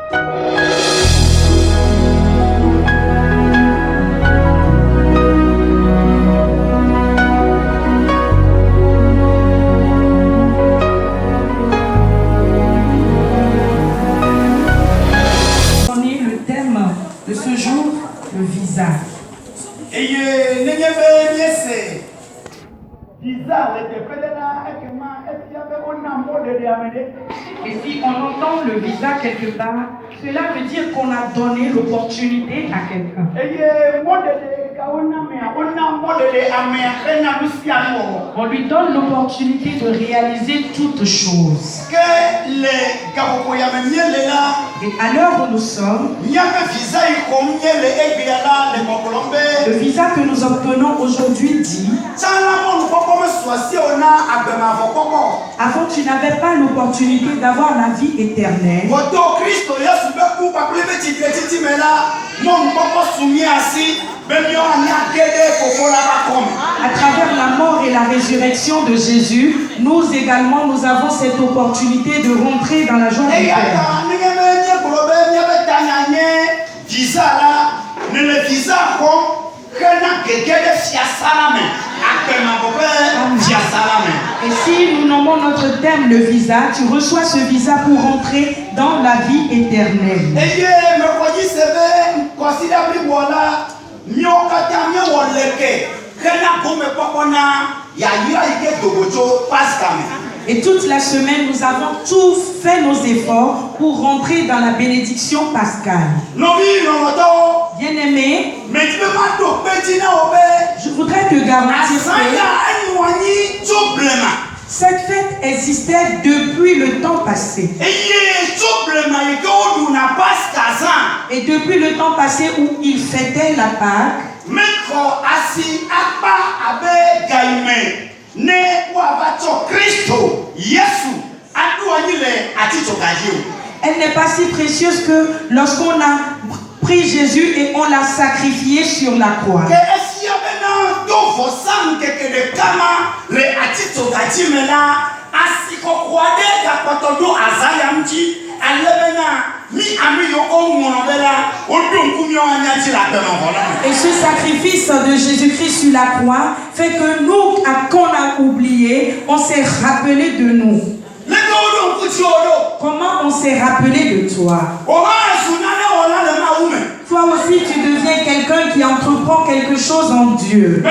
De ce jour, le visa. Et si on entend le visa quelque part, cela veut dire qu'on a donné l'opportunité à quelqu'un. On lui donne l'opportunité de réaliser toutes choses. Et à l'heure où nous sommes, le visa que nous obtenons aujourd'hui dit: avant tu n'avais pas l'opportunité d'avoir la vie éternelle. À travers la mort et la résurrection de Jésus, nous également, nous avons cette opportunité de rentrer dans la joie du Père. Et si nous nommons notre thème le visa, tu reçois ce visa pour rentrer dans la vie éternelle. Et toute la semaine, nous avons tous fait nos efforts pour rentrer dans la bénédiction pascale. Bien-aimé, je voudrais te garantir que cette fête existait depuis le temps passé. Et depuis le temps passé où il fêtait la Pâque, elle n'est pas si précieuse que lorsqu'on a pris Jésus et on l'a sacrifié sur la croix. Et ce sacrifice de Jésus-Christ sur la croix fait que nous, qu'on a oublié, on s'est rappelé de nous. Comment on s'est rappelé de toi? Toi aussi, tu deviens quelqu'un qui entreprend quelque chose en Dieu.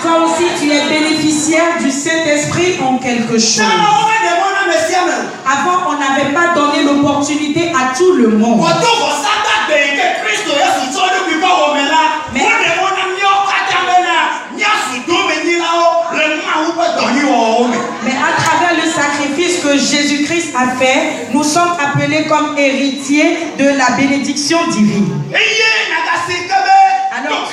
Toi aussi, tu es bénéficiaire du Saint-Esprit en quelque chose. Avant, on n'avait pas donné l'opportunité à tout le monde. Mais à travers le sacrifice que Jésus-Christ a fait, nous sommes appelés comme héritiers de la bénédiction divine. Alors,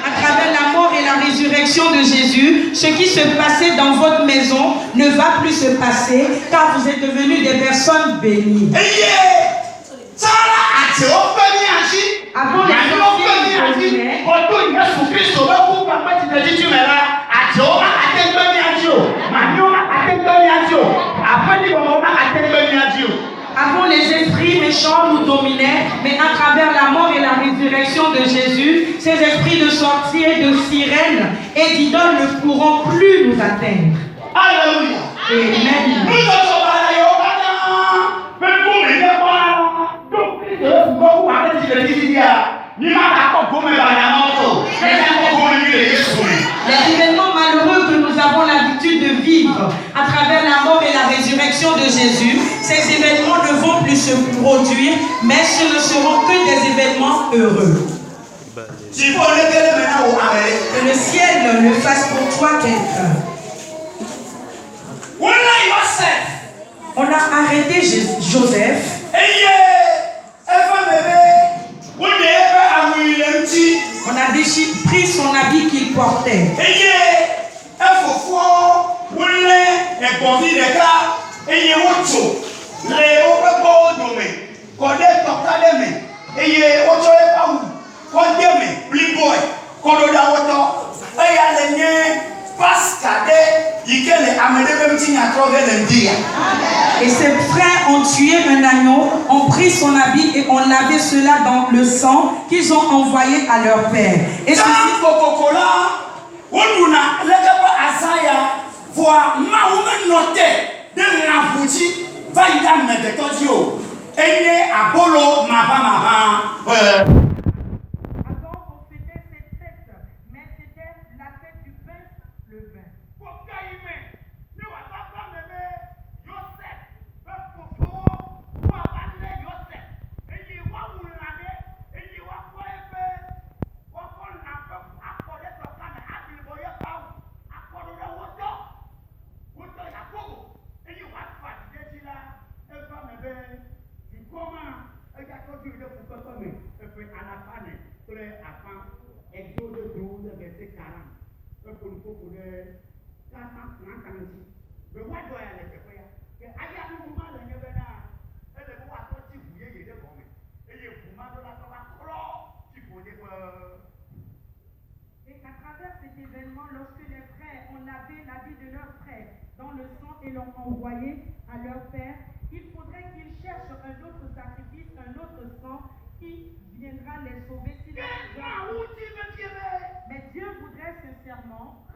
à travers la mort et la résurrection de Jésus, ce qui se passait dans votre maison ne va plus se passer car vous êtes devenus des personnes bénies. Avant les Avant, les esprits méchants nous dominaient, mais à travers la mort et la résurrection de Jésus, ces esprits de sorciers et de sirènes et d'idoles ne pourront plus nous atteindre. Alléluia. Amen. Les événements malheureux que nous avons l'habitude de vivre à travers la mort et la résurrection de Jésus, ces événements ne vont plus se produire, mais ce ne seront que des événements heureux. Que le ciel le fasse pour toi quelqu'un. On a arrêté Joseph. On a pris son habit qu'il portait. tué un agneau, ont pris son habit et ont lavé cela dans le sang qu'ils ont envoyé à leur père. Et ceci... Lorsque les frères ont lavé l'habit de leur frère dans le sang et l'ont envoyé à leur père, il faudrait qu'ils cherchent un autre sacrifice, un autre sang qui viendra les sauver. Mais Dieu voudrait sincèrement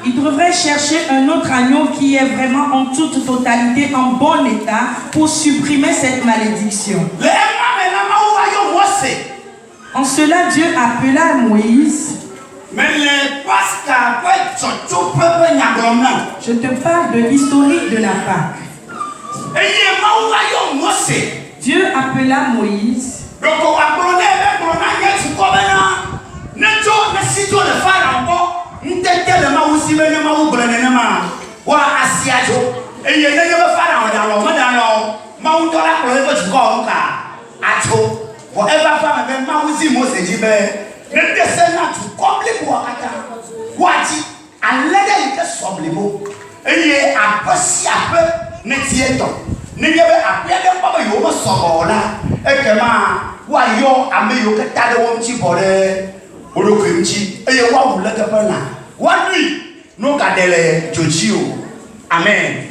il devrait chercher un autre agneau qui est vraiment en toute totalité, en bon état, pour supprimer cette malédiction. En cela, Dieu appela Moïse. Je te parle de l'historique de la Pâque. Dieu appela Moïse. Amen.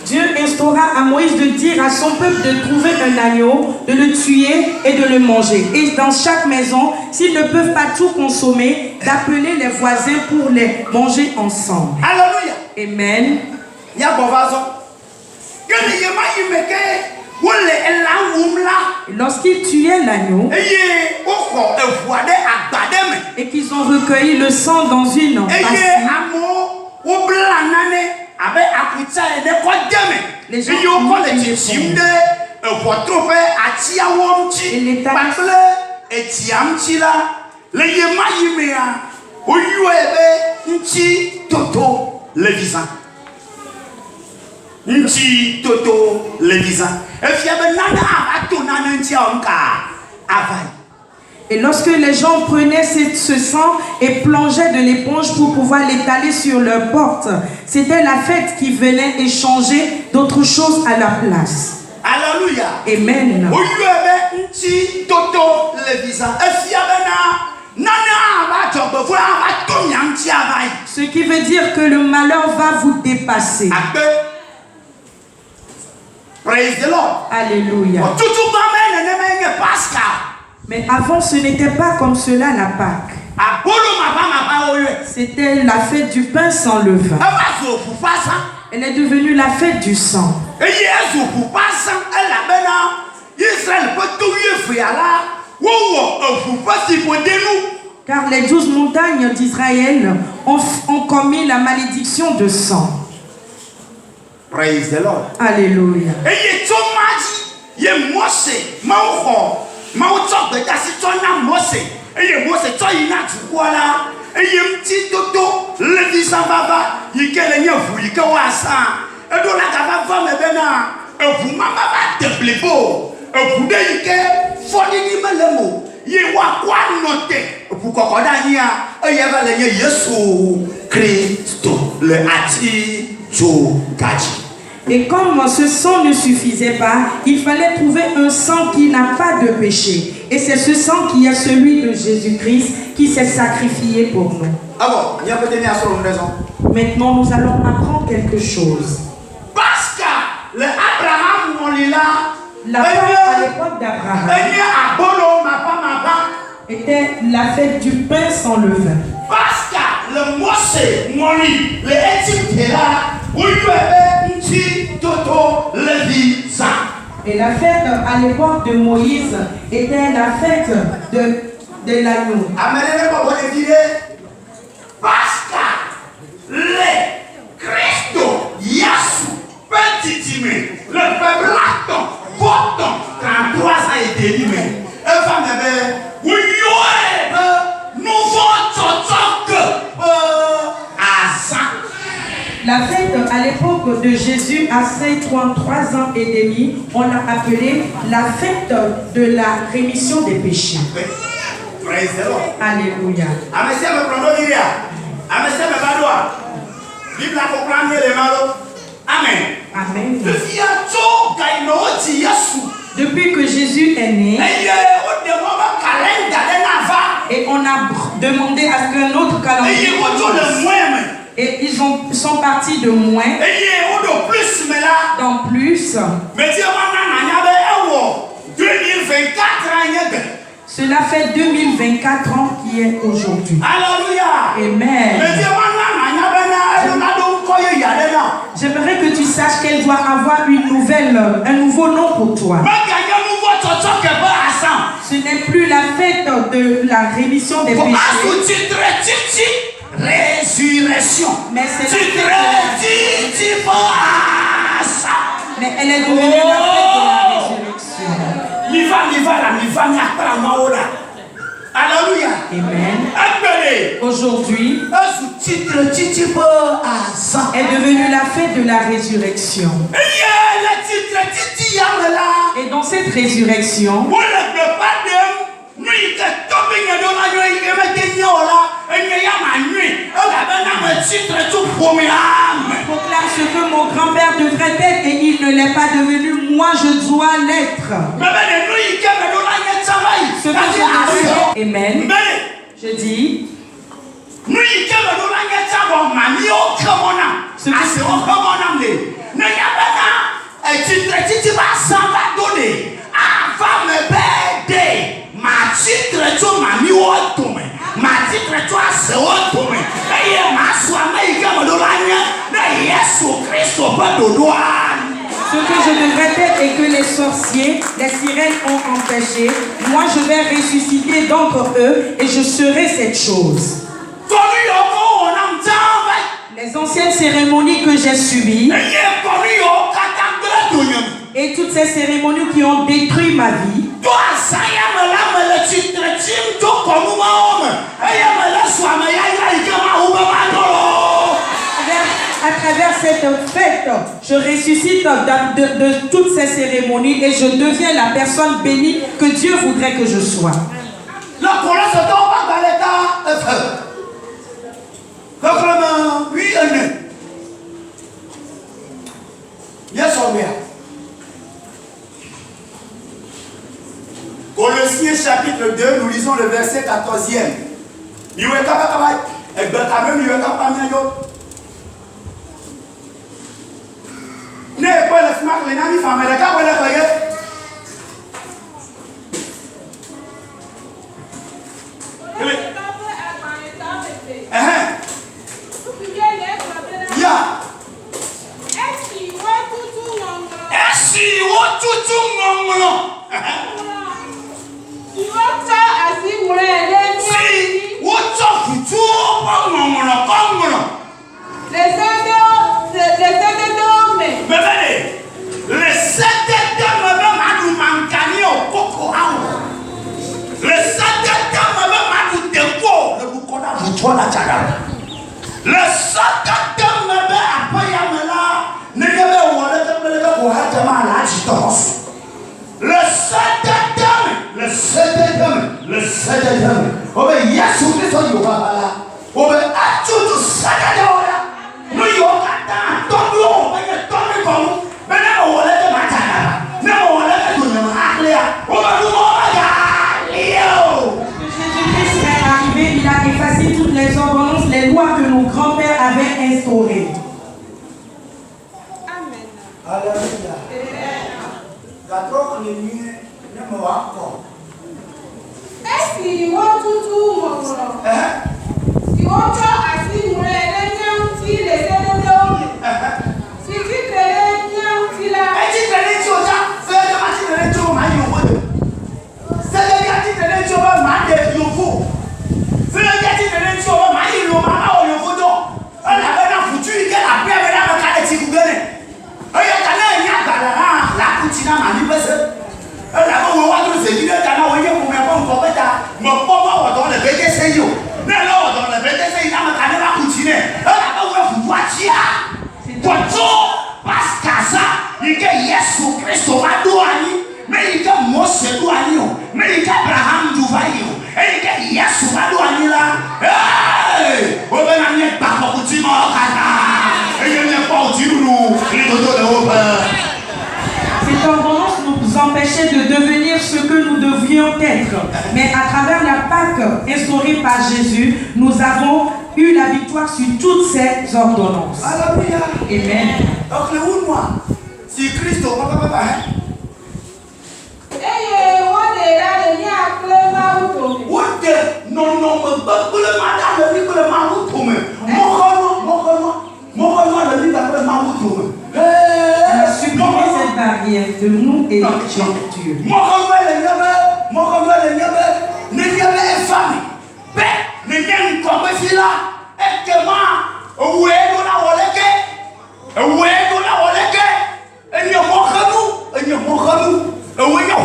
Dieu instaura à Moïse de dire à son peuple de trouver un agneau, de le tuer et de le manger. Et dans chaque maison, s'ils ne peuvent pas tout consommer, d'appeler les voisins pour les manger ensemble. Alléluia. Amen. Lorsqu'ils tuaient l'agneau et qu'ils ont recueilli le sang dans une bassine, les gens ont mis une éponge. Et l'État et lorsque les gens prenaient ce sang et plongeaient de l'éponge pour pouvoir l'étaler sur leur porte, c'était la fête qui venait échanger d'autres choses à la place. Alléluia. Amen. Ce qui veut dire que le malheur va vous dépasser. Praise the Lord. Alléluia. Mais avant, ce n'était pas comme cela la Pâque. C'était la fête du pain sans levain. Elle est devenue la fête du sang. Car les 12 montagnes d'Israël ont commis la malédiction de sang. Praise the Lord. Alléluia. Et comme ce sang ne suffisait pas, il fallait trouver un sang qui n'a pas de péché. Et c'est ce sang qui est celui de Jésus-Christ qui s'est sacrifié pour nous. Maintenant, nous allons apprendre quelque chose. Parce que Abraham, la fête à l'époque d'Abraham était la fête du pain sans levain. Parce que le Moshe, Moni, le Égypte là, où il y avait un petit toto, le visa. Et la fête à l'époque de Moïse était la fête de l'agneau. Parce que le Christ, Yassou, petit humain, le peuple attend, pourtant, 33 ans et demi, un femme de oui, nous La fête à l'époque de Jésus, à ses 33 ans et demi, on l'a appelée la fête de la rémission des péchés. Alléluia. Amen. Amen. Depuis que Jésus est né, et on a demandé à ce qu'un autre calendrier, et ils sont partis de moins dans plus. Cela fait 2024 ans qui est aujourd'hui. Alléluia. Amen. J'aimerais que tu saches qu'elle doit avoir un nouveau nom pour toi. Ce n'est plus la fête de la rémission des péchés. Résurrection. Mais c'est mais elle est devenue la fête de la résurrection. Alléluia. Amen. Aujourd'hui est devenue la fête de la résurrection. Et dans cette résurrection, proclame ce que mon grand-père devrait être et il ne l'est pas devenu. Moi, je dois l'être. Ce que je devrais être. Amen. Je dis. Ce que je devrais être et que les sorciers, les sirènes ont empêché, moi je vais ressusciter d'entre eux et je serai cette chose. Les anciennes cérémonies que j'ai subies et toutes ces cérémonies qui ont détruit ma vie, à travers cette fête, je ressuscite de toutes ces cérémonies et je deviens la personne bénie que Dieu voudrait que je sois. Colossiens chapitre 2, nous lisons le verset 14e. Le le Seigneur. Oh ben Yesu Christ on yoga bala. Oh ben atutu Seigneur ya. No yoga ta todu o ben todu komu. Ben na o le te matana. Na o le te tunu aklia. Oh ben du mo ya. Leo. Jésus-Christ est arrivé, il a effacé toutes les ordonnances, les lois que nos grands-pères avaient instaurées. Amen. Alléluia. Gâteau ni ni ne mo wa ko. Est-ce qu'il y a tout mon nom? Si on t'a assis, vous l'avez dit, les éléments. Si tu te l'as dit, là. Et tu te l'as dit, c'est le match de l'écho, ma yobo. C'est le gars qui te l'a dit, ma de yobo. C'est le gars qui te l'a dit, ma yobo, ma yobo. On a bien foutu, il a la paix, mais là, on a des tigougues. Il y a la coutina, ma vie, on a beau voir tous ces vidéos, on a vu qu'on m'a pas encore fait ça. Mais pourquoi on doit le BTC? Mais là, on doit le BTC, il a pas la coutina. On a beau voir vous voici. Pour tout, parce que ça, il y a Yesu Christ au Madouani, mais il y a Mose Douani, mais il y a Abraham Douvaï, et il y a Yesu Madouani là. Hey! On va n'amener pas pour coutina au Kata. Et il n'y a pas au Tiroulou, les dodos de Robert. Cette ordonnance nous empêchait de devenir ce que nous devions être. Mais à travers la Pâque instaurée par Jésus, nous avons eu la victoire sur toutes ces ordonnances. Alléluia. Amen. Donc le ou moi, si Christ au papa, Et on est là, il y a plein de choses. où est non, me bat le madame, le livre le marou tout me. Mon le livre le marou tout me. On a supprimé cette barrière de nous et de Dieu. Mon le niabe est femme. Ben, ne n'y comme si là, et que moi, où est la oleke? Où est la oleke? Et n'y a mon et n'y a mon où est la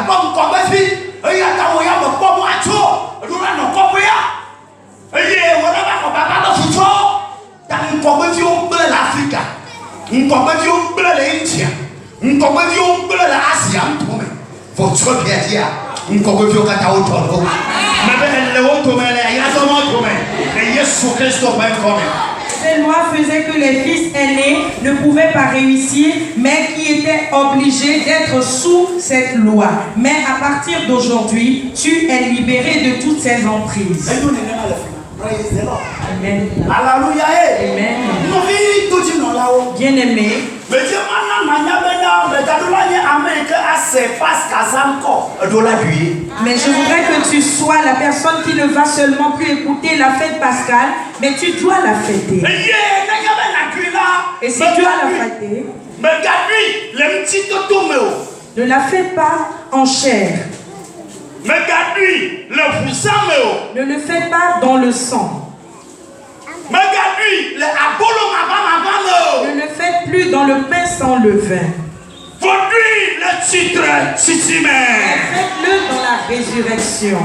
pas comme si, et y a ta ouya, mais pas moi, tout. Nous n'avons pas rien. Et voilà, papa, dans ce soir, dans une compétition de l'Afrique, une compétition de l'Indien, une compétition de l'Asie, faut trop bien dire. Une compétition de l'Auto. Mais le Auto, il y a son Auto, et Yesu Christ au pain commun. Ces lois faisaient que les fils aînés ne pouvaient pas réussir, mais qui étaient obligés d'être sous cette loi. Mais à partir d'aujourd'hui, tu es libéré de toutes ces emprises. Amen. Alléluia. Amen. Nous Bien aimé. Mais je voudrais que tu sois la personne qui ne va seulement plus écouter la fête pascale, mais tu dois la fêter. Et si tu dois la fêter, ne la fais pas en chair. Ne le fais pas dans le sang. Ne le fais plus dans le pain sans levain. Faites-le dans la résurrection.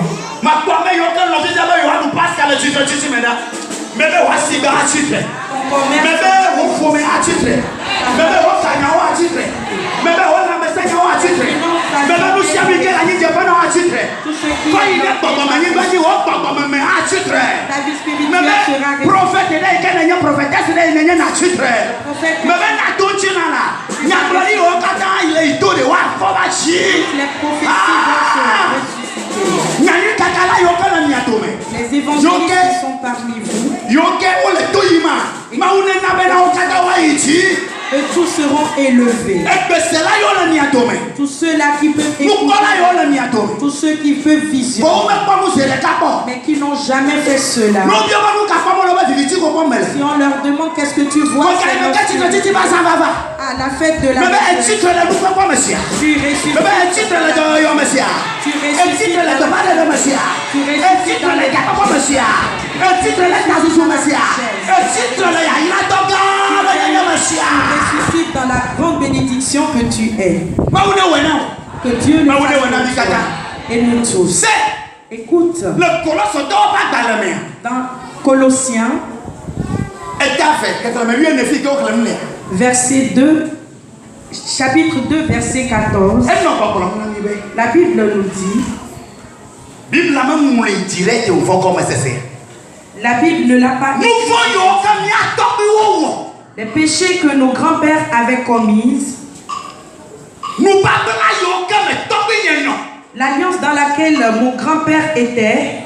Les évangélistes sont parmi vous. Et tous seront élevés. Tous ceux-là qui peuvent écouter, tous ceux qui peuvent visionner, mais qui n'ont jamais fait cela. Si on leur demande qu'est-ce que tu vois, à la fête de la résurrection, tu ressuscites dans la grande bénédiction que tu es. Que Dieu nous fasse et nous tous. Écoute, dans Colossiens, verset 2, chapitre 2, verset 14, la Bible nous dit: Bible la même moins direct au fond comme c'est. La Bible ne l'a pas Nous voyons comme il y a tombé. Les péchés que nos grands-pères avaient commis. Nous parlons comme tombé non. L'alliance dans laquelle mon grand-père était.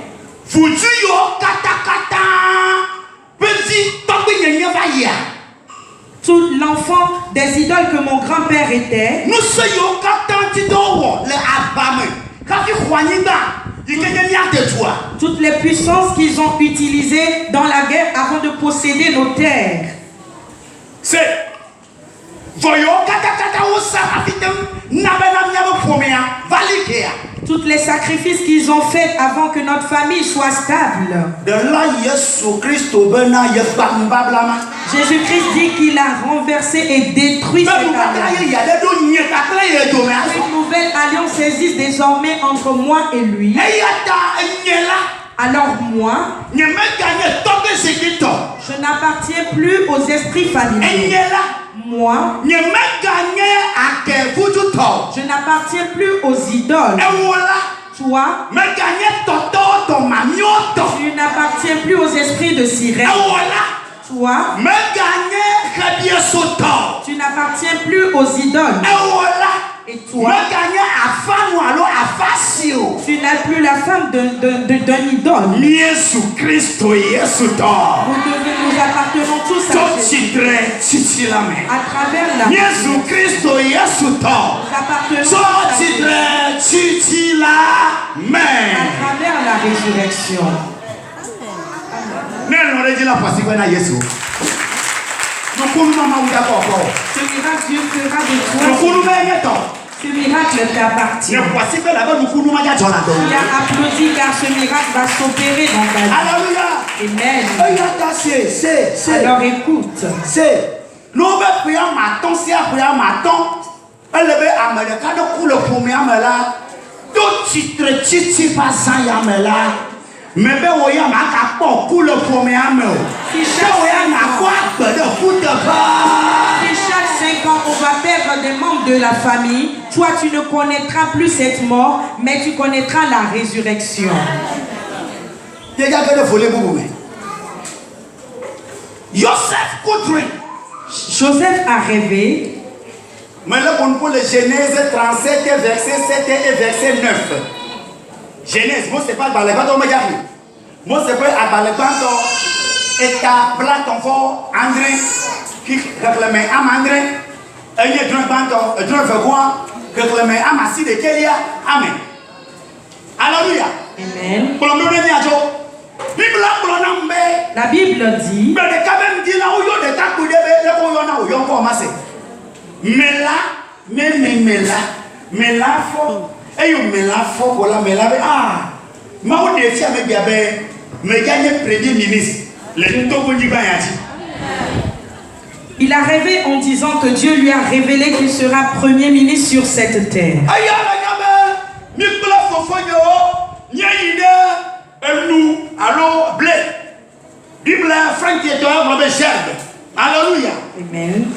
Foutu yo kata kata. Petit tombé non va y a. Tout l'enfant des idoles que mon grand-père était. Nous soyons kata tidowo le abame. Quand tu crois ni ba. Toutes les puissances qu'ils ont utilisées dans la guerre avant de posséder nos terres. C'est toutes les sacrifices qu'ils ont faits avant que notre famille soit stable. Jésus-Christ dit qu'il a renversé et détruit cette alliance. Une nouvelle alliance existe désormais entre moi et lui. Alors moi, je n'appartiens plus aux esprits familiers. Moi, je n'appartiens plus aux idoles. Toi, tu n'appartiens plus aux esprits de sirène. Toi, tu n'appartiens plus aux idoles. Et toi, tu n'as plus la femme d'un idole. Nous appartenons tous à Jésus. À travers la Jésus-Christ, nous appartenons à travers la résurrection. Ce miracle, Dieu fera de toi. Ce miracle t'appartient. Tu as applaudi car ce miracle va s'opérer dans ta vie. Alléluia. Amen. Alors écoute. Si chaque 5 ans on va perdre des membres de la famille, toi tu ne connaîtras plus cette mort, mais tu connaîtras la résurrection. Joseph a rêvé. Maintenant, pour le Genèse 37, verset 7 et verset 9. Genèse, moi, c'est pas le balai-banto, moi, c'est pas le balai-banto. Et ta blague, ton fort, André, qui réclame à André, et il y a un banto, un quoi, réclame à Massi de Kélia. Amen. Alléluia. Amen. La Bible dit. Mais là, il a rêvé en disant que Dieu lui a révélé qu'il sera premier ministre sur cette terre. Alléluia. Amen.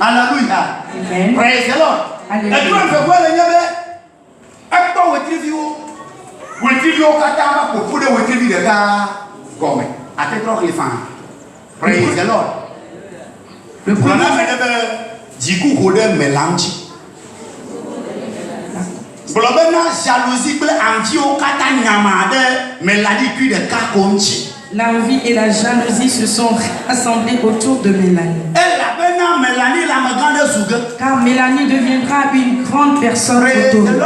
Alléluia. Amen. Praise the Lord. Alléluia. Praise the Lord. Le problème est du coup qu'on mélange. Jalousie, l'envie et la jalousie se sont rassemblés autour de Mélanie. Car Mélanie deviendra une grande personne autour d'elle.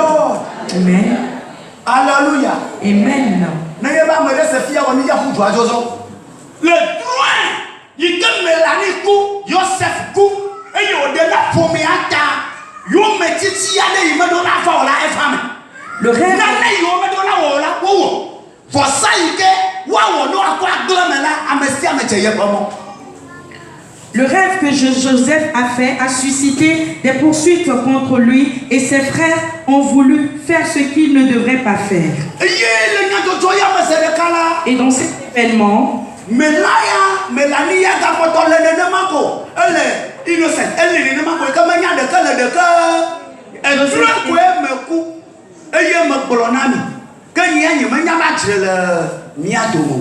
Amen. Alléluia. Amen. Le droit, il dit Mélanie coup, Joseph coup, et il y a au-delà pour me attaquer. Le rêve. Le rêve que Joseph a fait a suscité des poursuites contre lui et ses frères ont voulu faire ce qu'ils ne devraient pas faire. Et dans cet événement, Mélanie a moto le nenema ko elle innocent elle le nenema ko ka manya de ka le de ka e tura ko e meku eye me gblonami ke nya nyi manya ba tire mia domo.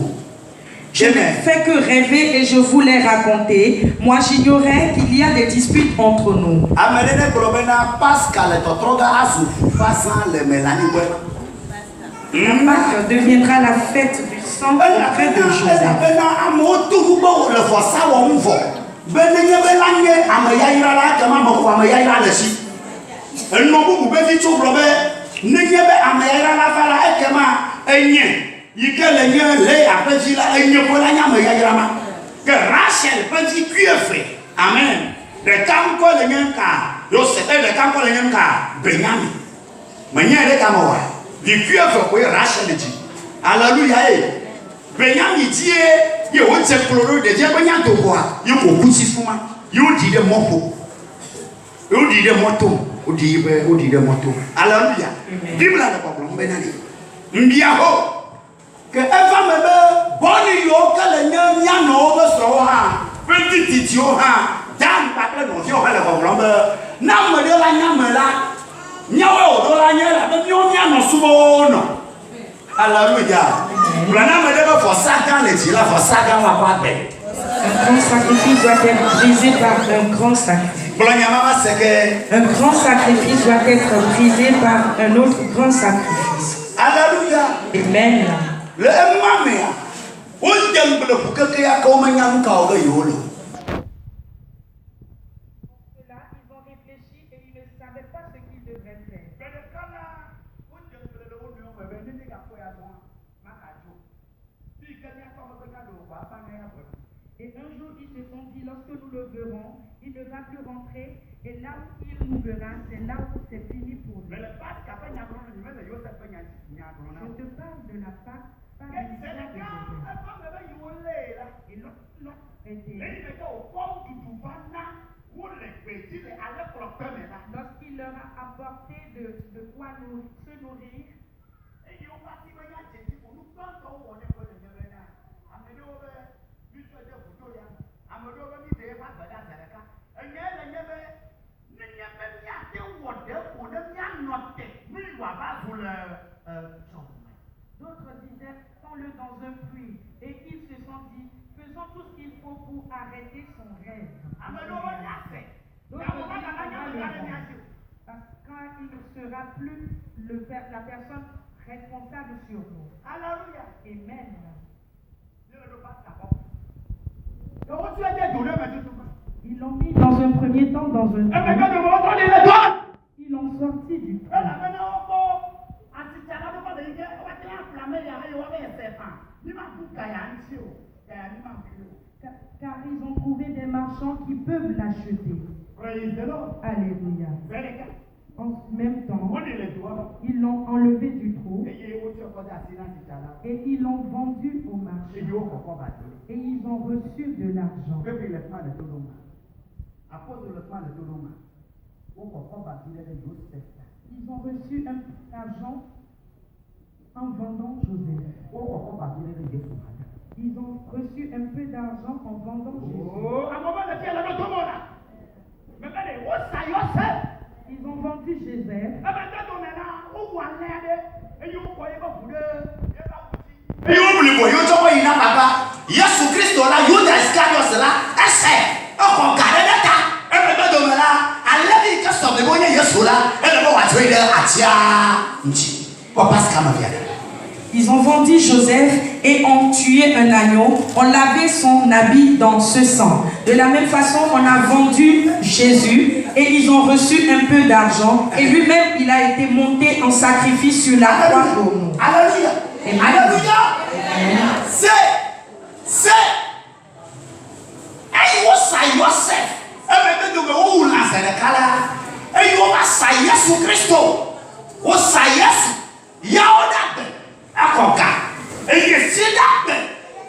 Je ne fais que rêver et je voulais raconter. Moi, j'ignorais qu'il y a des disputes entre nous. Amelene globena Pascal totroga asu façon le melani bueno. La Pâque deviendra la fête du sang auprès de Joseph. Du cuir pour Rachel dit. Alléluia. Benyamin dit, il y a un chloro de Dieu, Benyamin de quoi? Il y a beaucoup de fuma. Il dit de moto. Il dit de moto. Il dit de moto. Alléluia. Bible n'a pas problème. Benani. Mbiaho. Que Eva me bonne yo que le nya no be so ha. Petit titio ha. Dan pas le non, yo le problème. Na me de la nya me la. Alléluia. Un grand sacrifice doit être brisé par un grand sacrifice. Un grand sacrifice doit être brisé par un autre grand sacrifice. Alléluia. Amen. Le mamea. Et un jour, ils se sont dit, lorsque nous le verrons, il ne va plus rentrer. Et là où il nous verra, c'est là où c'est fini pour lui. Je te parle de la Pâque, pas de l'histoire de Joseph. Et l'autre était... Lorsqu'il leur a apporté de quoi se nourrir, d'autres disaient, prends-le dans un puits. Et ils se sont dit, faisons tout ce qu'il faut pour arrêter son rêve. D'autres disent, parce que quand il ne sera plus la personne responsable sur nous. Alléluia. Amen. Ils l'ont mis dans un premier temps dans un trou. Ils l'ont sorti du trou. Car ils ont trouvé des marchands qui peuvent l'acheter. Alléluia. En même temps, ils l'ont enlevé du trou et ils l'ont vendu au marché. Et ils ont reçu de l'argent. Ils ont reçu un peu d'argent en vendant Joseph. Ils ont reçu un peu d'argent en vendant Jésus. Ils ont vendu Joseph. Ils ont vendu Joseph et ont tué un agneau. On lavait son habit dans ce sang. De la même façon, on a vendu Jésus et ils ont reçu un peu d'argent. Et lui-même, il a été monté en sacrifice sur la croix pour nous. Alléluia. Alléluia. C'est. Akoka eye sida be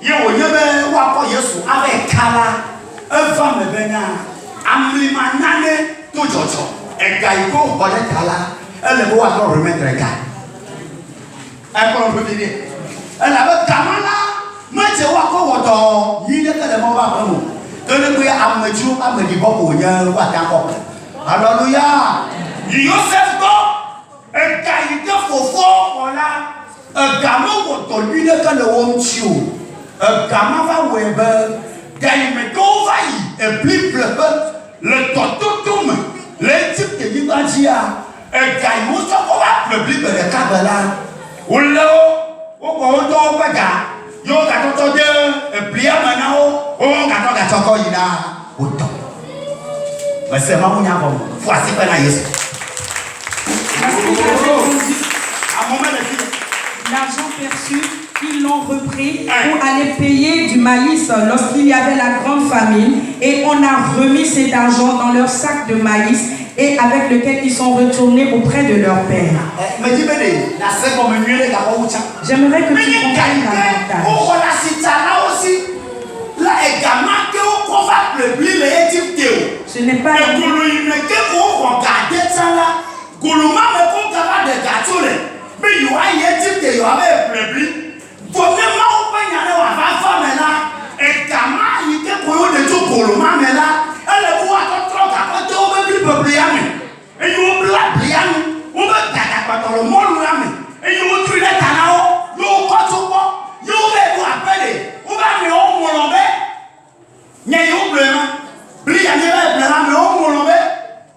ye wo yebe wakọ Yesu ave kala eva mebena amlima nane to jojo ega iko bode kala ele bo wa do remember ega e ko ro bi ni ele be kamala meje wakọ wodo yi le kele mo ba mo Alléluia. Joseph, un caïd fort, voilà. Un gamin qui a lui quand le homme tue. Un gamin va Weber. Gaïme Govaï. Et plus le tototum. Les types de l'Ibadia. Un gaïme qui va plus le Kabbalah. Ou là, au Baga. Yo gâteau de plier maintenant. Oh gâteau ina. Autant. Mais c'est ma mouna bon. Voici pas la Yesu. L'argent perçu, ils l'ont repris pour aller payer du maïs lorsqu'il y avait la grande famine. Et on a remis cet argent dans leur sac de maïs et avec lequel ils sont retournés auprès de leur père. J'aimerais que tu comprennes davantage. Ce n'est pas mais il y a Égypte, il y avait plébli. Pour même pas et comment il était pour de tout pour le moment, mais là, elle est pour attendre trop d'abord, on veut plus peuple. Et il veut plus on veut t'attaquer le monde, et il veut tuer les canaux, il veut pas tout bon, il veut vous appeler, on va me homologuer. Il y a eu un problème, il y a eu un problème, mais homologuer.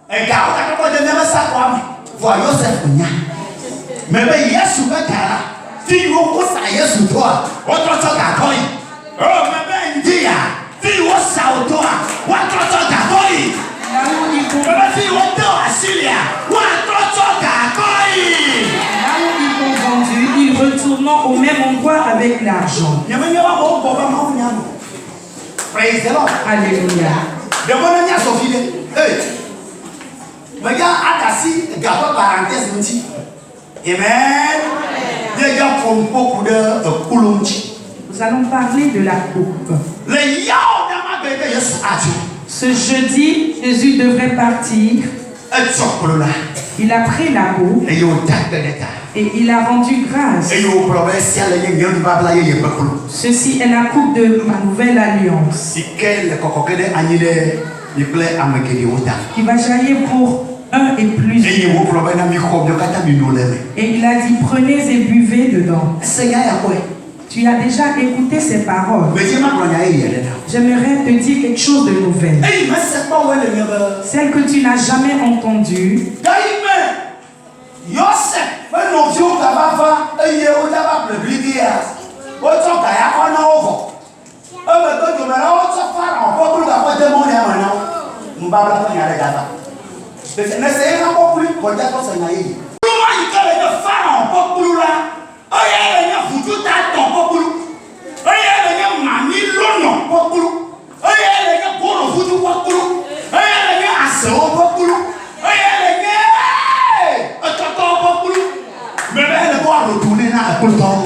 Et car on a pas de même ça, quoi. Voyons cette mais il y a souvent cara. Si vous ça y est sous toi, autre chose qu'à toi. Oh, mais ben dit ya. Si vous ça au toi, autre chose qu'à toi. Mais si vous toi Syria, autre chose qu'à toi. Là où ils l'ont vendu, ils retournent au même endroit avec l'argent. Praise the Lord. Alléluia. Demandez à Sophie. Hey. Mais gars, Akasi, gâteau parenthèse nous dit. Amen. Nous allons parler de la coupe. Ce jeudi, Jésus devrait partir. Il a pris la coupe et il a rendu grâce. Ceci est la coupe de ma nouvelle alliance qui va jaillir pour un et plus. Et il a dit, prenez et buvez dedans. Tu as déjà écouté ces paroles. J'aimerais te dire quelque chose de nouvel. Celle que tu n'as jamais entendue. Mais c'est un peu plus pour dire que c'est naïf. Comment il peut le faire en peu plus là? Oh, il y a un foutu taton peu plus. Oh, il y a un mami lono peu plus. Oh, il y a un gros foutu peu plus. Oh, il y a un asso peu plus. Oh, il y a un toto peu plus. Mais elle doit retourner là tout le temps.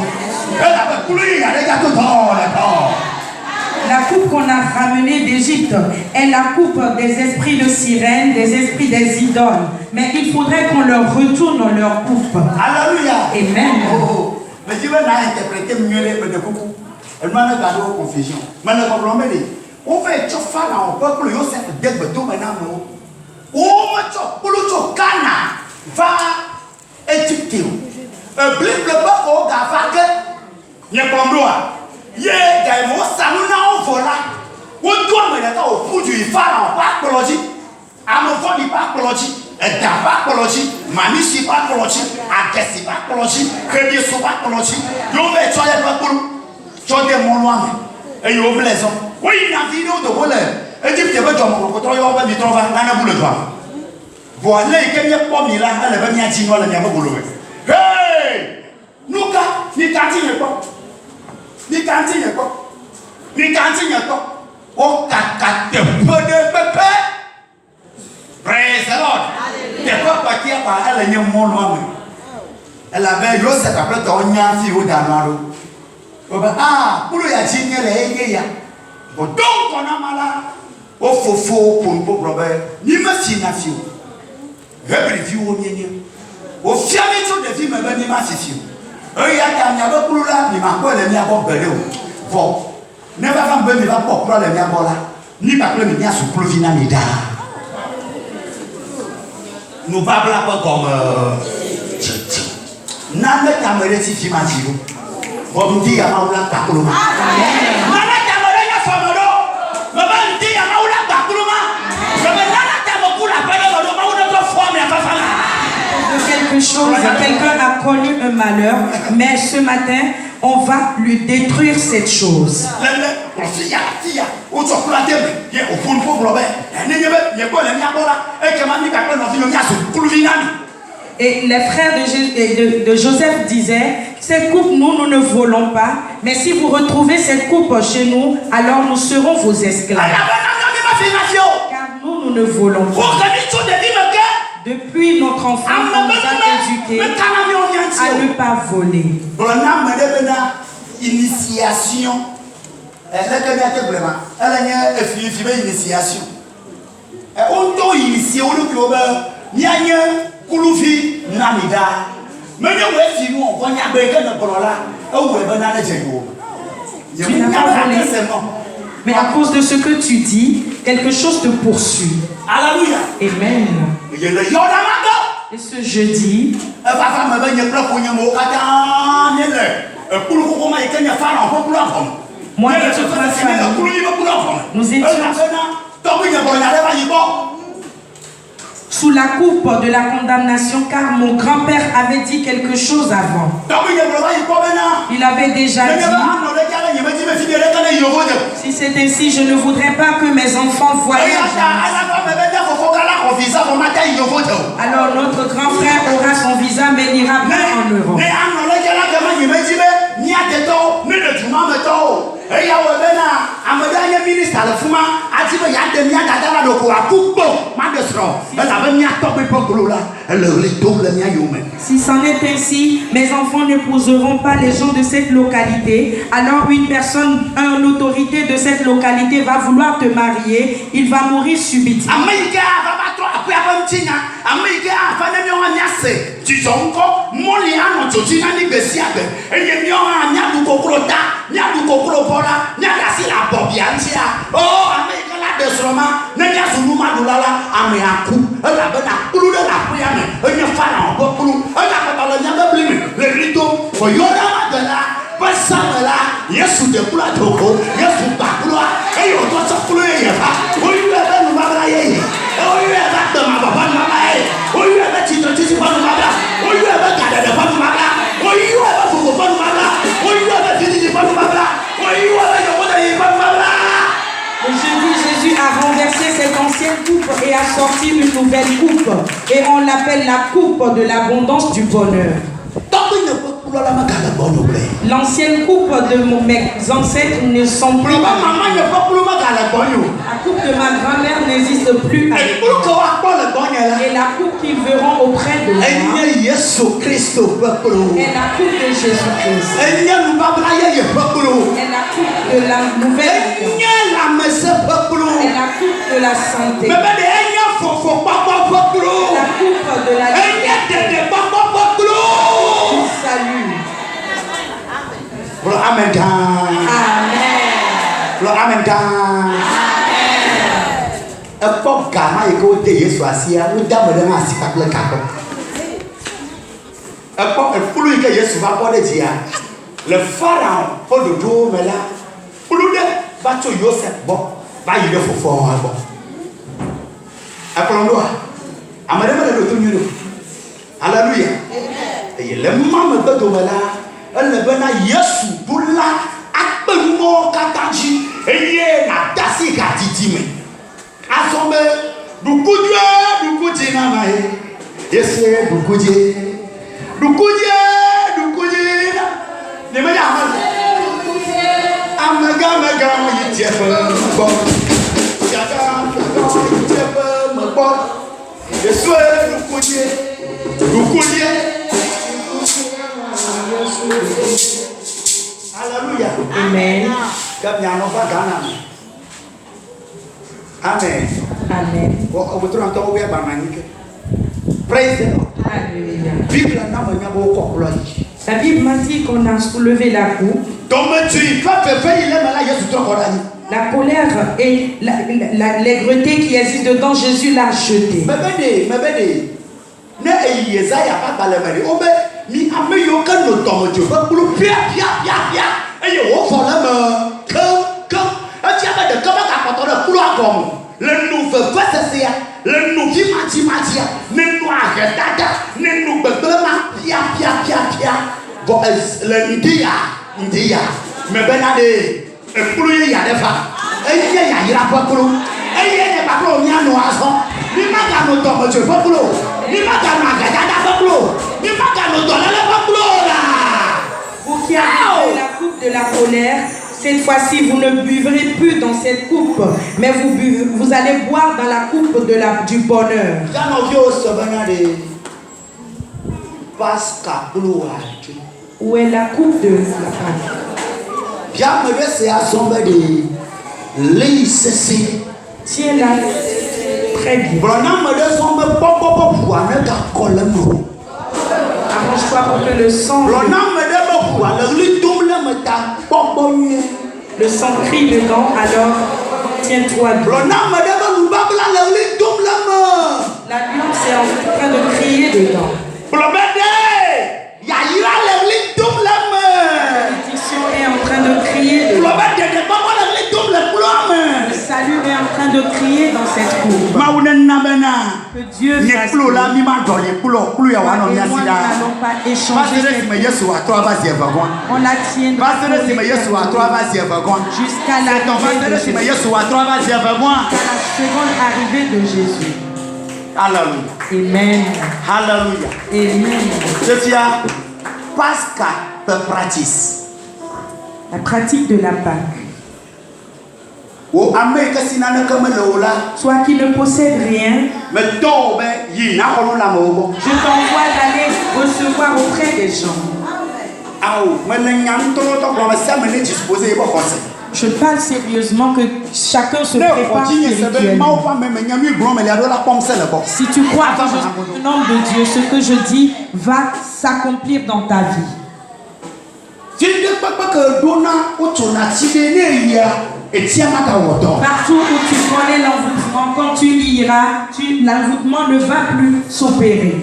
Elle a plus, il y a des gars tout le temps, d'accord. La coupe qu'on a ramenée d'Égypte est la coupe des esprits de sirènes, des esprits des idoles. Mais il faudrait qu'on leur retourne leur coupe. Alléluia. Amen. Mais tu veux interpréter mieux les coucou. Elle m'a gardé aux confusions. Mais le problème est, on fait tout faire en peuple, on s'est fait des bêtons maintenant. On va tout le Ghana va Égypte. Le Bible pas au Gavak. Il y a pas de Yé, gaimo samuna ovola. On doit me dire au fou du pharaon, pas cologie. Amofo di pas cologie. Et ta pas cologie. Mamisi pas cologie. Akesi pas cologie. Kébieso pas cologie. Yo vais choyer pas pour. Choyer mon loin. Et yo blaison. Oui, la vidéo de voler. Égypte veut dire mon coton, yo va me trouver dans la boule de toi. Voilà, il y a pas mis là, elle va venir chinois la nyama boule. Hey! Nuka, ni tantine pas. Ni cantine quoi? Ni cantine quoi? Oh, caca, te peu de pépé. Praise the Lord. T'es pas parti à part elle est mon nom. Elle avait Joseph après ton nyan fi au danaro. Ah, pour le yachine les ya. Donc on a malade. Au fofo pour Robert. Ni me sinafio. Review au mien. Au fiameto de vie me venir ma fifio. Il y a un peu plus là, il m'a pas les miens à bon. Bon, ne va pas me venir à pour le mien là. Ni pas le mien sous Plovina Mida. Nous ne parlons pas comme. Nana Tamere Tifi Matiro. Comme dit à Maoula Takuloma. Nana Tamere Yafamoro. Maman dit à Maoula Takuloma. Nana Tamoku la Paloma. Maoula Forme la Fafana. Quelque chose, quelqu'un a connu un malheur, mais ce matin, on va lui détruire cette chose. Et les frères de Joseph disaient, cette coupe, nous ne volons pas, mais si vous retrouvez cette coupe chez nous, alors nous serons vos esclaves. Car nous ne volons pas. Depuis notre enfance, on nous a éduqués à ne pas voler. Initiation. Elle est initiation. On doit initier au club. Nyanya Kulufi Namida. Mais nous, on voit un béquin de Polola. Oh, et banane de Tu n'as pas volé. Mais à cause de ce que tu dis, quelque chose te poursuit. Alléluia. Amen. Et ce jeudi, moi et toute ma famille, nous étions sous la coupe de la condamnation car mon grand-père avait dit quelque chose avant. Il avait déjà dit, si c'est ainsi, je ne voudrais pas que mes enfants voyagent. Alors notre grand frère aura son visa mais n'ira pas en Europe. Si c'en est ainsi, mes enfants n'épouseront pas les gens de cette localité. Alors une personne, une autorité de cette localité va vouloir te marier. Il va mourir subitement. Jeudi, Jésus a renversé cette ancienne coupe et a sorti une nouvelle coupe. Et on l'appelle la coupe de l'abondance du bonheur. L'ancienne coupe de mes ancêtres ne sont plus. La coupe de ma grand-mère n'existe plus avec moi. Et la coupe qu'ils verront auprès de moi est la coupe de Jésus-Christ. Et la coupe de la nouvelle vie. Et la coupe de la santé. La coupe de la liberté. Du salut. Amen. Amen. Le pharaon, pour le dos, mais là, pour le va te Yosef, bon, va y le fort. Appelons-nous. Alléluia. Et le maman de Domela, elle ne venait Yesu pour la Akbemo Katanji, et il y a Dasi Katitime. Assemble, Dukudia, Namae, Yes, Dukudia, les meilleurs Amagama, bon. Alléluia. Amen. Amen. Amen. Praise the Lord. Alléluia. Bible n'a pas La Bible m'a dit qu'on a soulevé la coupe. La colère et l'aigreté qui existe dedans, Jésus l'a jeté. Le nouveau c'est le nouveau matia, le nouveau arrêtada, le nouveau pia, le India, mais benade, et pour y a des femmes, et il y a pas pour et il y a pas pour bien noison, ni ma gamme tombe, je pas pour ni ma gamme arrêtada pas pour ni ma gamme donne la pas pour Vous qui avez la coupe de la colère, cette fois-ci, vous ne buvrez plus dans cette coupe, mais vous allez boire dans la coupe du bonheur. Où est la coupe de la Pâque? Tiens-la très bien. Arrange-toi pour que le sang crie dedans, alors tiens-toi bien. La lance est en train de crier dedans. La bénédiction est en train de crier dedans. Le salut est en train de crier dans cette coupe. Que Dieu fasse. Nous n'allons pas échanger cette coupe. On la tient jusqu'à la seconde arrivée de Jésus. Hallelujah. Amen. Hallelujah. Amen. Je tiens Pascal de practice. La pratique de la Pâque. Toi qui ne possèdes rien, je t'envoie d'aller recevoir auprès des gens. Je parle sérieusement que chacun se prépare spirituellement. Si tu crois que je suis un homme de Dieu, ce que je dis va s'accomplir dans ta vie. Partout où tu connais l'envoûtement, quand tu liras, l'envoûtement ne va plus s'opérer.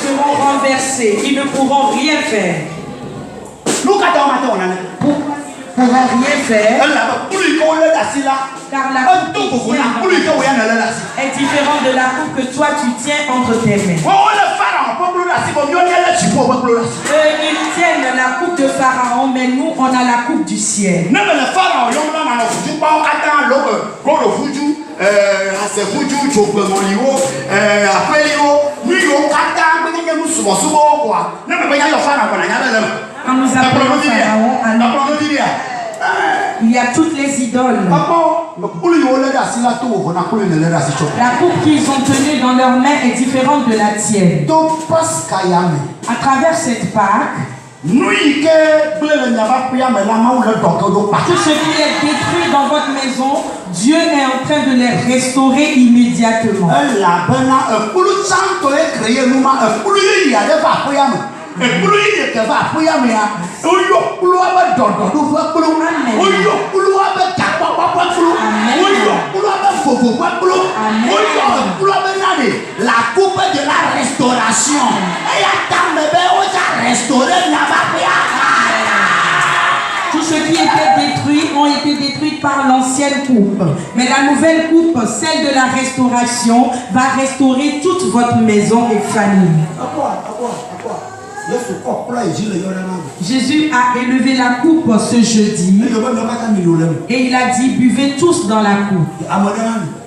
Seront renversés, ils ne pourront rien faire. Pourquoi ils ne pourront rien faire? Car la coupe est différente de la coupe que toi tu tiens entre tes mains. Eux, ils tiennent la coupe de Pharaon, mais nous, on a la coupe du ciel. Quand nous appelons Pharaon, alors il y a toutes les idoles. La coupe qu'ils ont tenue dans leurs mains est différente de la tienne. À travers cette Pâque, tout ce qui est détruit dans votre maison, Dieu est en train de les restaurer immédiatement. La coupe de la restauration. Tout ce qui était détruit ont été détruits par l'ancienne coupe. Mais la nouvelle coupe, celle de la restauration, va restaurer toute votre maison et famille. Jésus a élevé la coupe ce jeudi et il a dit buvez tous dans la coupe.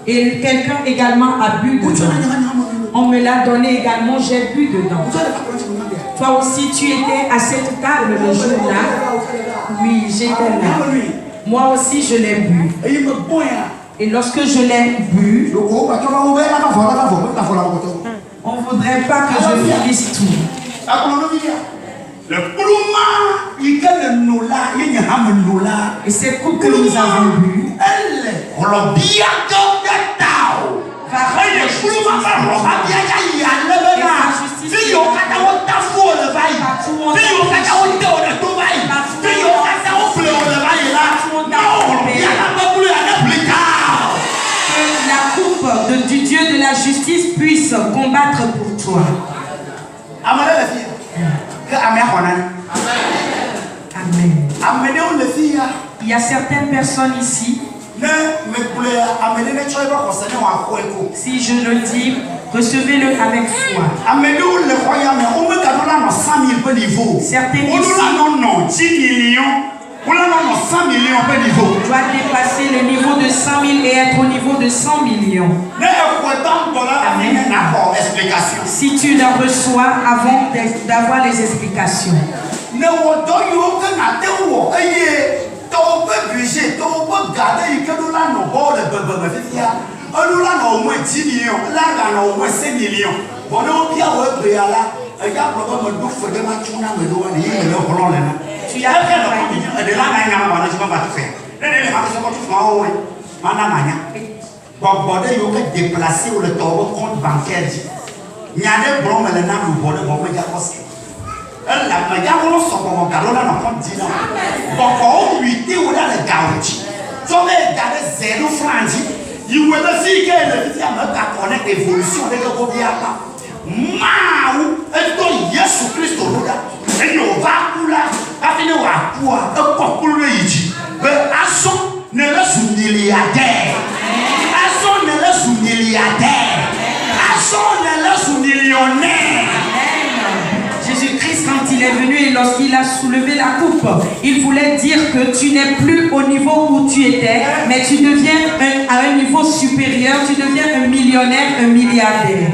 Et quelqu'un également a bu dedans. On me l'a donné également, j'ai bu dedans. Toi aussi tu étais à cette table le jour-là. Oui, j'étais là. Moi aussi, je l'ai bu. Et lorsque je l'ai bu, on ne voudrait pas que je finisse tout. Et cette coupe que nous avons bu la coupe du Dieu de la justice puisse combattre pour toi. Amen. Il y a certaines personnes ici. Si je le dis, recevez-le avec foi. Certains ici doit dépasser le niveau de 100 000 et être au niveau de 100 millions. Amen. Si tu la reçois avant d'avoir les explications. Tu as déplacer le compte bancaire. Il y a des blancs, mais les nains, nous volons, la manière dont on s'en va dans le compte d'Ina. Bon, on lui dit où là le gauche. Tu vas regarder 0 francs. Il va te dire que le petit a même pas connaître l'évolution de l'Europe. Maou, et toi, Jésus Christ, et nous va pour là, afin de voir quoi, un peu pour le dit. Mais à son, ne laisse un milliardaire. À son, ne laisse un milliardaire. À son, ne laisse un millionnaire. Jésus-Christ, quand il est venu et lorsqu'il a soulevé la coupe, il voulait dire que tu n'es plus au niveau où tu étais, mais tu deviens à un niveau supérieur, tu deviens un millionnaire, un milliardaire.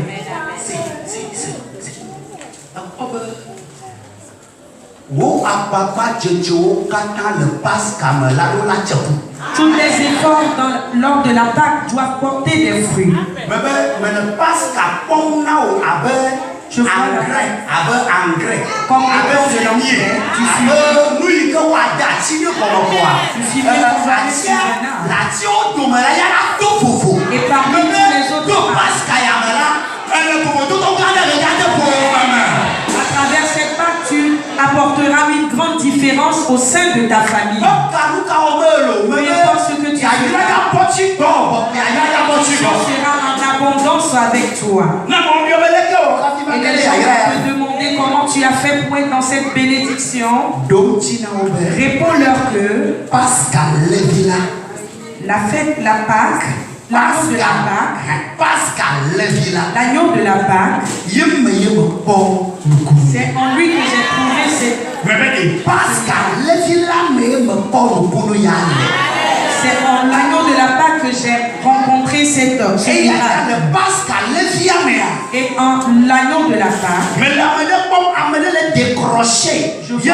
Tous les efforts lors de la Pâque doivent porter des fruits. Je vois engrais. Comme les et parmi tous les autres, à travers cette Pâque, tu apporteras une grande différence au sein de ta famille. Peu importe ce que tu feras, tu seras en abondance avec toi. Et les gens vont te demander comment tu as fait pour être dans cette bénédiction. Réponds-leur que la fête, la Pâque, l'agneau de la Pâque, l'agneau de la Pâque, c'est en lui que j'ai trouvé cette. C'est en l'agneau de la Pâque que j'ai rencontré cet homme. Et en l'agneau de la Pâque, je vois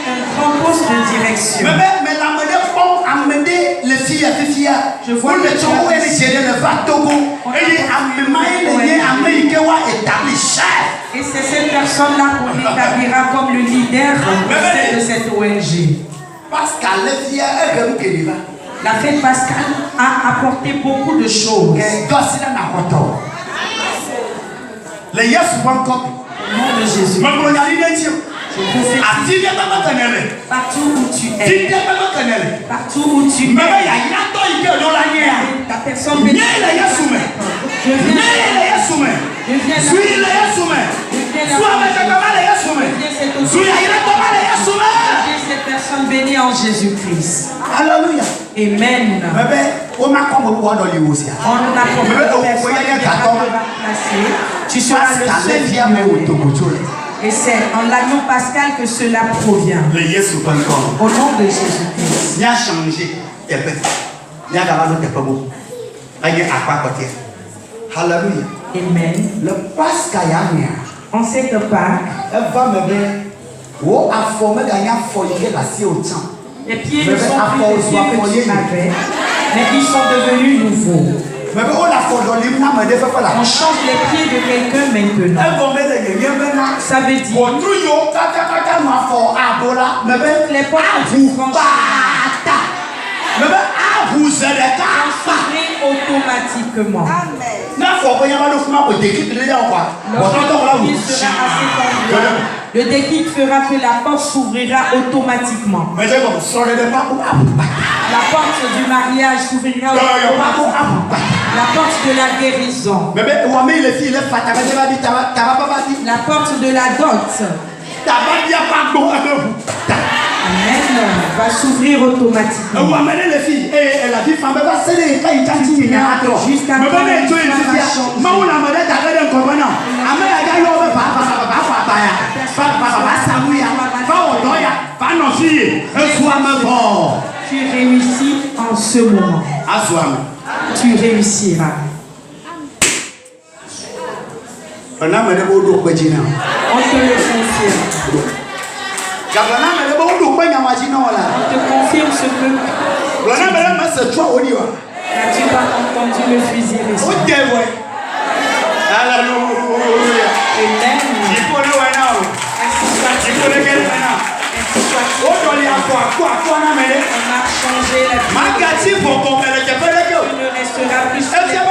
un grand poste de direction. Je vois que et c'est cette personne-là qu'on établira comme le leader de cette ONG. La fête pascale a apporté beaucoup de choses. Le yes one copy. Au nom de Jésus. Partout où tu es. Partout où tu es. Ta personne bénie. Je cette personne bénie en Jésus-Christ. Alléluia. Amen. On n'a pas tu seras le seul. Et c'est en l'agneau pascal que cela provient. Au nom de Jésus-Christ. Alléluia. Amen. Le Pascal en cette Pâque, Les pieds ne sont plus les pieds que tu avais, mais ils sont devenus nouveaux. On change les pieds de quelqu'un maintenant. Ça veut dire les portes du automatiquement. Le déclic fera que la porte s'ouvrira automatiquement. La porte du mariage s'ouvrira automatiquement. La porte de la guérison. La porte de la dot. Amen. Va s'ouvrir automatiquement. Jusqu'à tu réussis en ce moment. Tu réussiras. On te le confirme. On te confirme ce que n'as-tu pas entendu le fusil récent? Alléluia. Amen. On a changé la vie. Tu ne resteras plus sur les portes.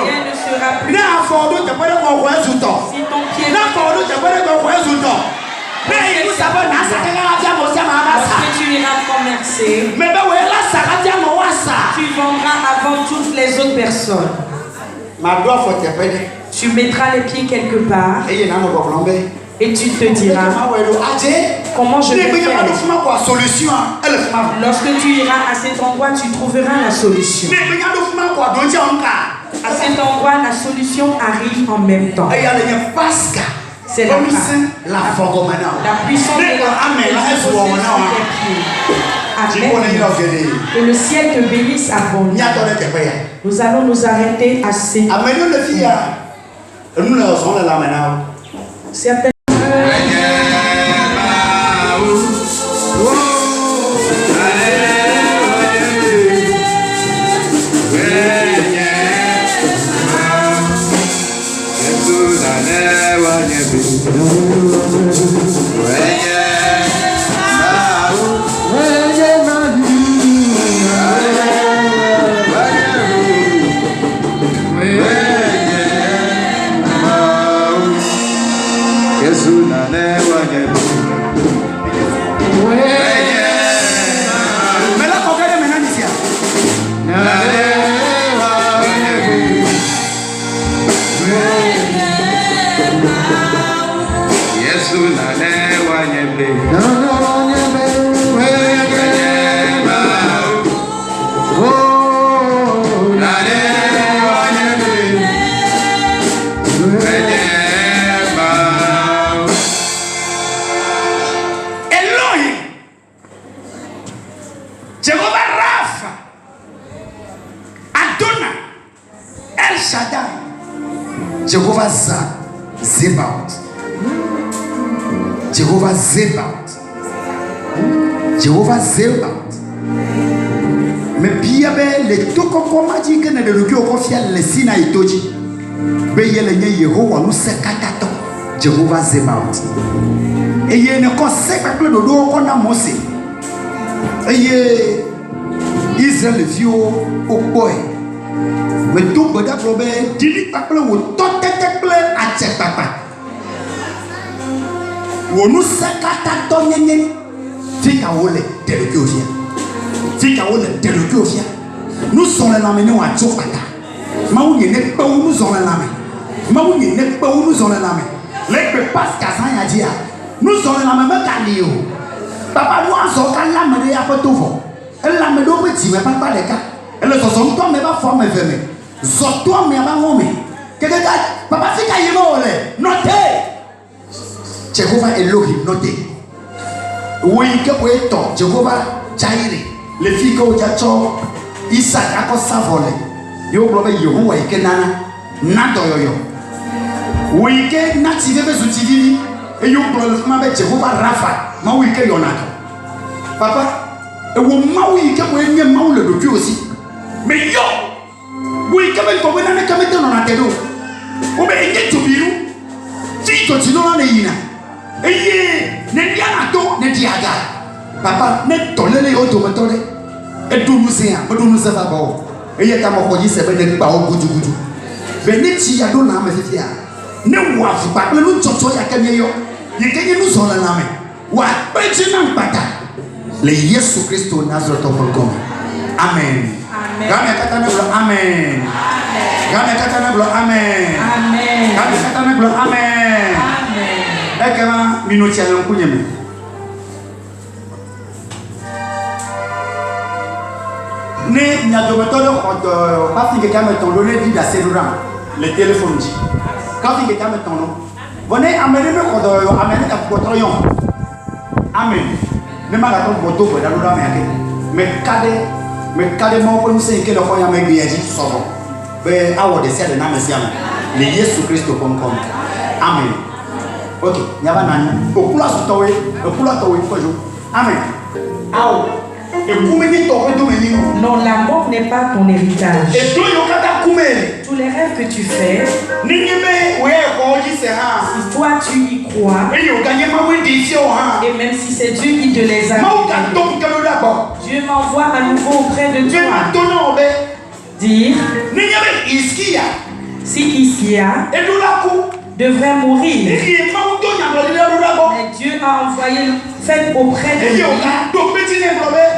Rien ne sera plus. Si ton pied lorsque tu iras commercer, tu vendras avant toutes les autres personnes. Tu mettras les pieds quelque part et tu te diras comment je vais faire. Lorsque tu iras à cet endroit, tu trouveras la solution. À cet endroit, la solution arrive en même temps. C'est la puissance de la Amen. Que le ciel te bénisse abondamment. Nous allons nous arrêter à ces. Certaines. Jehovah Zebaoth. Jehovah Zebaoth. Jehovah Zebaoth. Mais bien les toko koma dit que ne le Dieu confiant les sina itoji. Beye le nye Yehova nous sekatato. Jehovah Zebaoth. Et il ne conseille pas que le dos qu'on a Mosé. Et Israël vieux au boy. Mais tout le monde dit que vous nous nous sommes les amenés à Tchopata. Nous Zoto me abangome. Quelqu'un papa fika yemo ole. Notez. Jehovah Elohim notez. Oui que pour être Jehovah Jairi. Les filles que jacho Isaac ako savole. Yo blobe Yehovah ike nana. Nado yoyo. Oui que native bezutivi. Et you comment avec Jehovah Rapha, Maui ke yonato. Papa, et vous Maui ke vous Maui le docu aussi. Mais yo, oui que vous pouvez n'aller comme étant dans la tête. Vous avez été tout biou. Si tu es dans la ligne, et ne bien à toi, ne diaga. Papa, ne tolérez automatone. Et tout nous c'est un, tout nous c'est pas bon. Et il y a ta mort qui s'est fait pas au bout du bout. Venez si à l'eau, mais c'est bien. Ne vois pas, mais nous sommes à Camille. Il y a nous sommes là, mais ouais, petit n'en pas. Les Jésus Christ au Nazareth au Pogom. Amen. Amen. Amen. Amen. Amen. Amen. Et comment minute à l'encouragement. Ne n'y a de méthode pas si quelqu'un me donne dit la cellulaire, le téléphone dit. Quand il quelqu'un me donne, venez amener me quand amener ta potroyon. Amen. Ne m'a pas photo pour la loi mais carrément pour nous c'est que le foyer m'a bien dit souvent. Ben à de c'est le nom c'est Amen. Le Jésus Christ comme Amen. OK, il y a pas nani. Au couleur towe, quoi jour. Amen. Ah. Non, la mort n'est pas ton héritage. Tous les rêves que tu fais, si toi tu y crois, et même si c'est Dieu qui te les a, Dieu m'envoie à nouveau auprès de toi. Dire, si Iskia devrait mourir, mais Dieu a envoyé le fait auprès de lui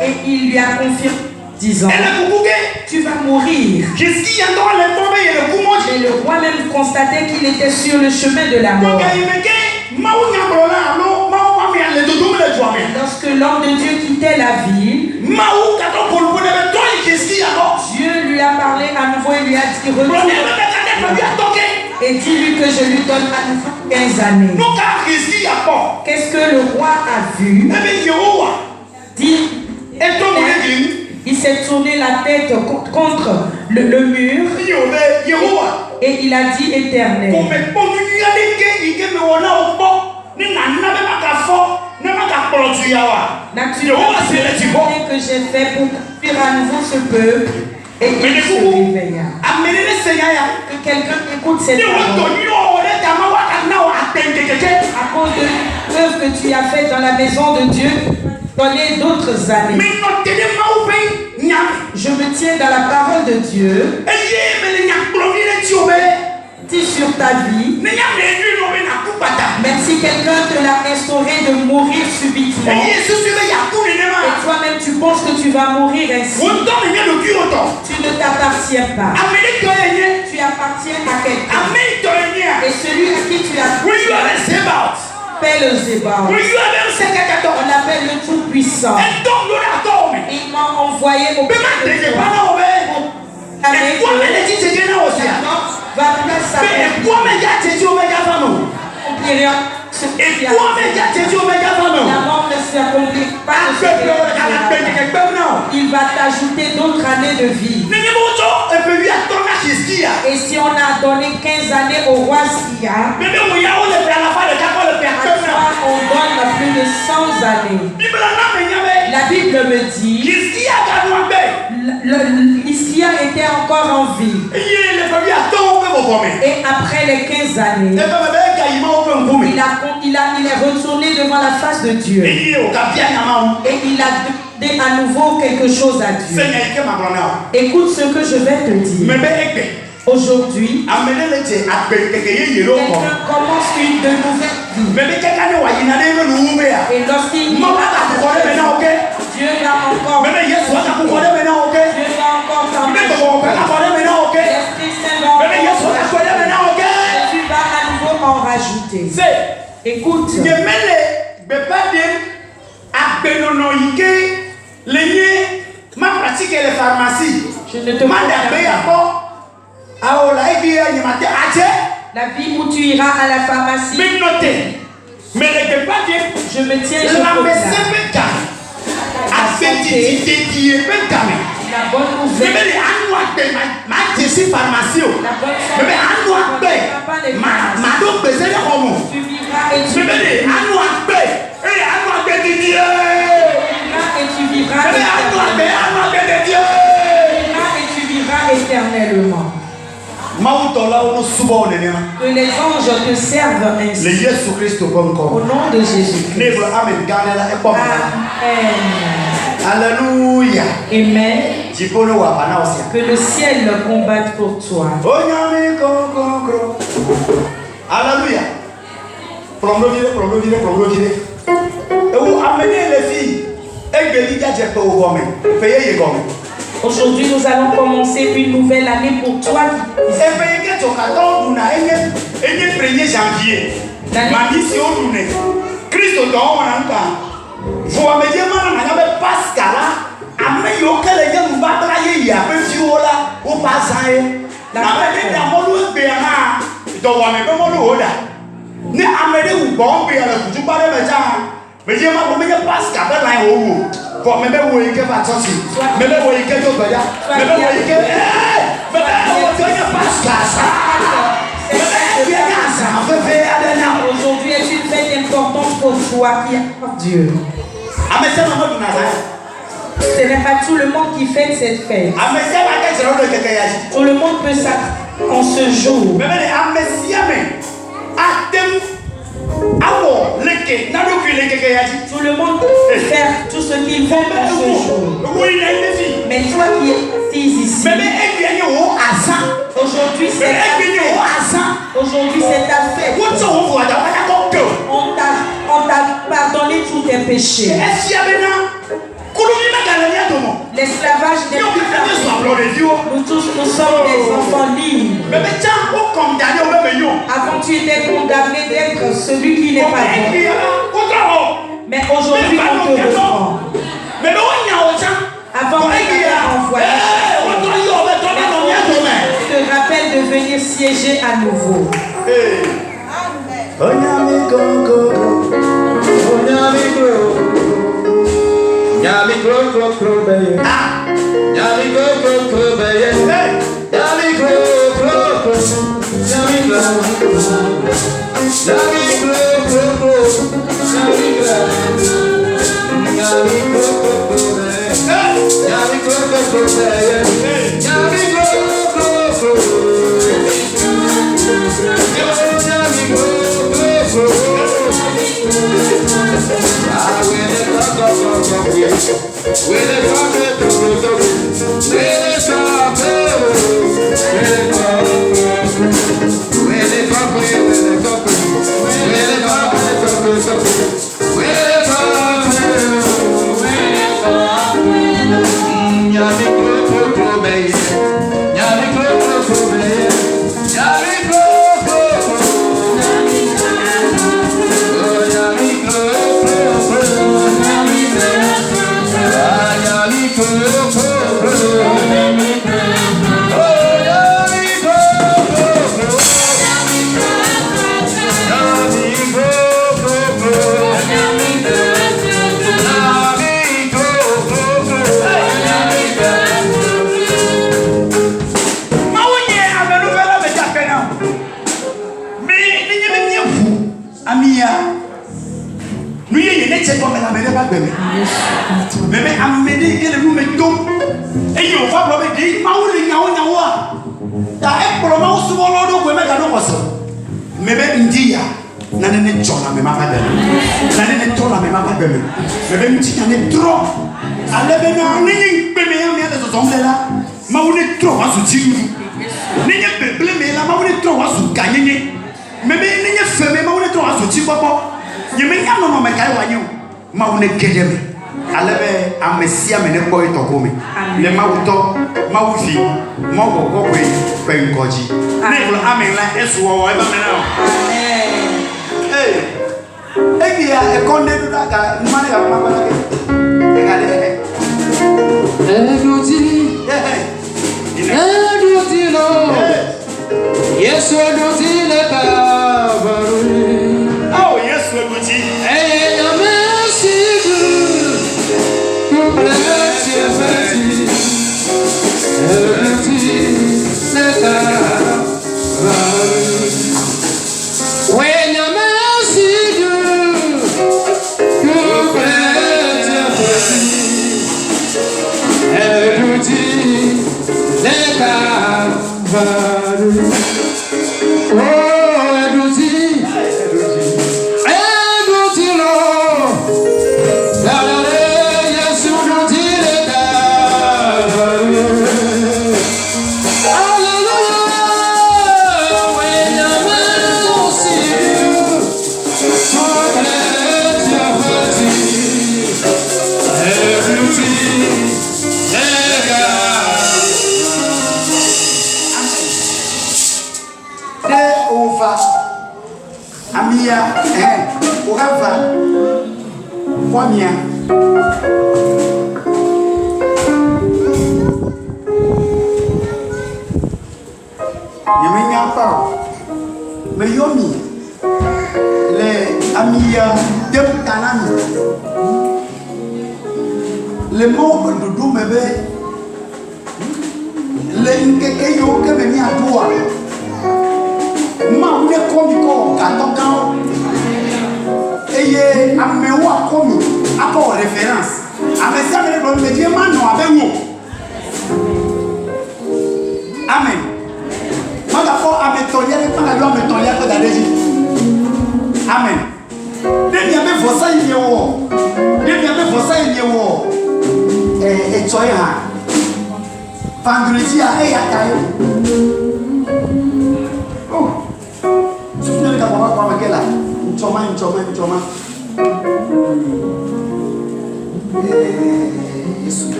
et il lui a confirmé disant tu vas mourir. Et le roi même constatait qu'il était sur le chemin de la mort. Lorsque l'homme de Dieu quittait la ville, Dieu lui a parlé à nouveau et lui a dit retourne et dis-lui que je lui donne à nouveau 15 années. Qu'est-ce que le roi a vu? Dit, il s'est tourné la tête contre le mur et il a dit Éternel. Naturellement, c'est ce que j'ai fait pour construire à nouveau ce peuple. Et il se réveilla. Que quelqu'un écoute cette parole. À cause de l'œuvre que tu as faite dans la maison de Dieu, donner d'autres années. Je me tiens dans la parole de Dieu. Dis sur ta vie. Même si quelqu'un te l'a instauré de mourir subitement, et toi-même tu penses que tu vas mourir ainsi, tu ne t'appartiens pas. Tu appartiens à quelqu'un. Et celui à qui tu appartiens appelle le Zébar. On appelle le Tout-Puissant. Il m'a envoyé au pays de toi. Va place la mort ne s'accomplit pas. Il va t'ajouter d'autres années de vie. Et si on a donné 15 années au roi Sia, on donne plus de 100 années. La Bible me dit Iskia était encore en vie. Et après les 15 années, il est retourné devant la face de Dieu. Et il a demandé à nouveau quelque chose à Dieu. Écoute ce que je vais te dire. Aujourd'hui, quelqu'un commence une de nouvelle vie. Et lorsqu'il Dieu va encore l'Esprit Saint va tu vas à nouveau en rajouter. Écoute. Je ne te la vie où tu iras à la pharmacie. Je me tiens sur la bonne nouvelle. Tu vivras et tu Que les anges te servent ainsi. Au nom de Jésus. Amen. Alléluia. Amen. Que le ciel combatte pour toi. Alléluia. Et vous amenez les filles. Aujourd'hui, nous allons commencer une nouvelle année pour toi. Aujourd'hui est une fête importante pour toi qui a Dieu. Ce n'est pas tout le monde qui fête cette fête. Tout le monde peut s'accorder en ce jour. Tout le monde peut faire tout ce qu'il veut en ce jour. Mais toi qui es assise ici, aujourd'hui c'est ta fête. Aujourd'hui c'est ta fête. On t'a pardonné tous tes péchés. L'esclavage n'est plus terminé. Nous tous, nous sommes des enfants libres. Avant, tu étais condamné d'être celui qui n'est pas bon. Mais aujourd'hui, on te reprend. Avant, on t'avait envoyé. Je te rappelle de venir siéger à nouveau. Yami kro beye. Yami kro beye. Yami kro. Yami kro. Yami kro. Yami kro beye. Yami Bébé amené que le nous mettons et il va probablement dire maouli nyawa ta e problème au souvent l'ordre que me gado koso bébé ndia na ne tchona me mama de na ne tchona me mama de bébé ntia ne trop ale be na ni bébé ya me de zombe la maouli trop wa su tiru ni nye bébé me la maouli trop wa su ganyenye bébé ni nye feme maouli trop wa su ti popo yeme nya no no me kai wa nyu maouli kedeme alebe amesia mene ko itokome le mawuto mawufi mawo ko pe nkoji ne blo amen la esu wo e ba mena egia e konde du daga mane ga mama ke e ga de eduti no yesu eduti le ka baru oh yesu eduti Every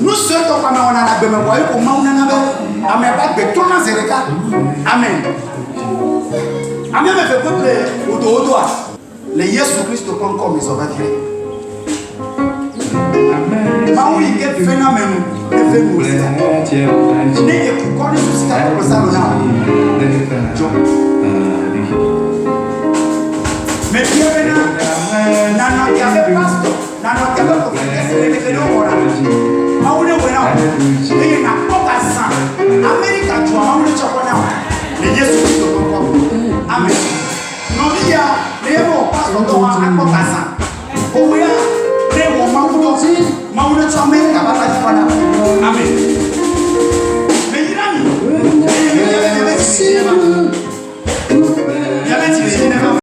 Nous souhaitons qu'on a la belle voix pour Amen. Amen me fait peuple au les Jésus Christ comme ils ont dit. Maui get phénomène le fait nous. Né pour connaître ce qui est pour ça là. Mais bienvenue dans notre pasteur, dans notre prophète, c'est le voilà. Maui voilà. Et na okasa. America tu maui chakona. Les Jésus Christ comme. Amen. Non il y a les pasteur dans okasa. Oya les maui tu America va pas voilà. Amen. Mais il a mis.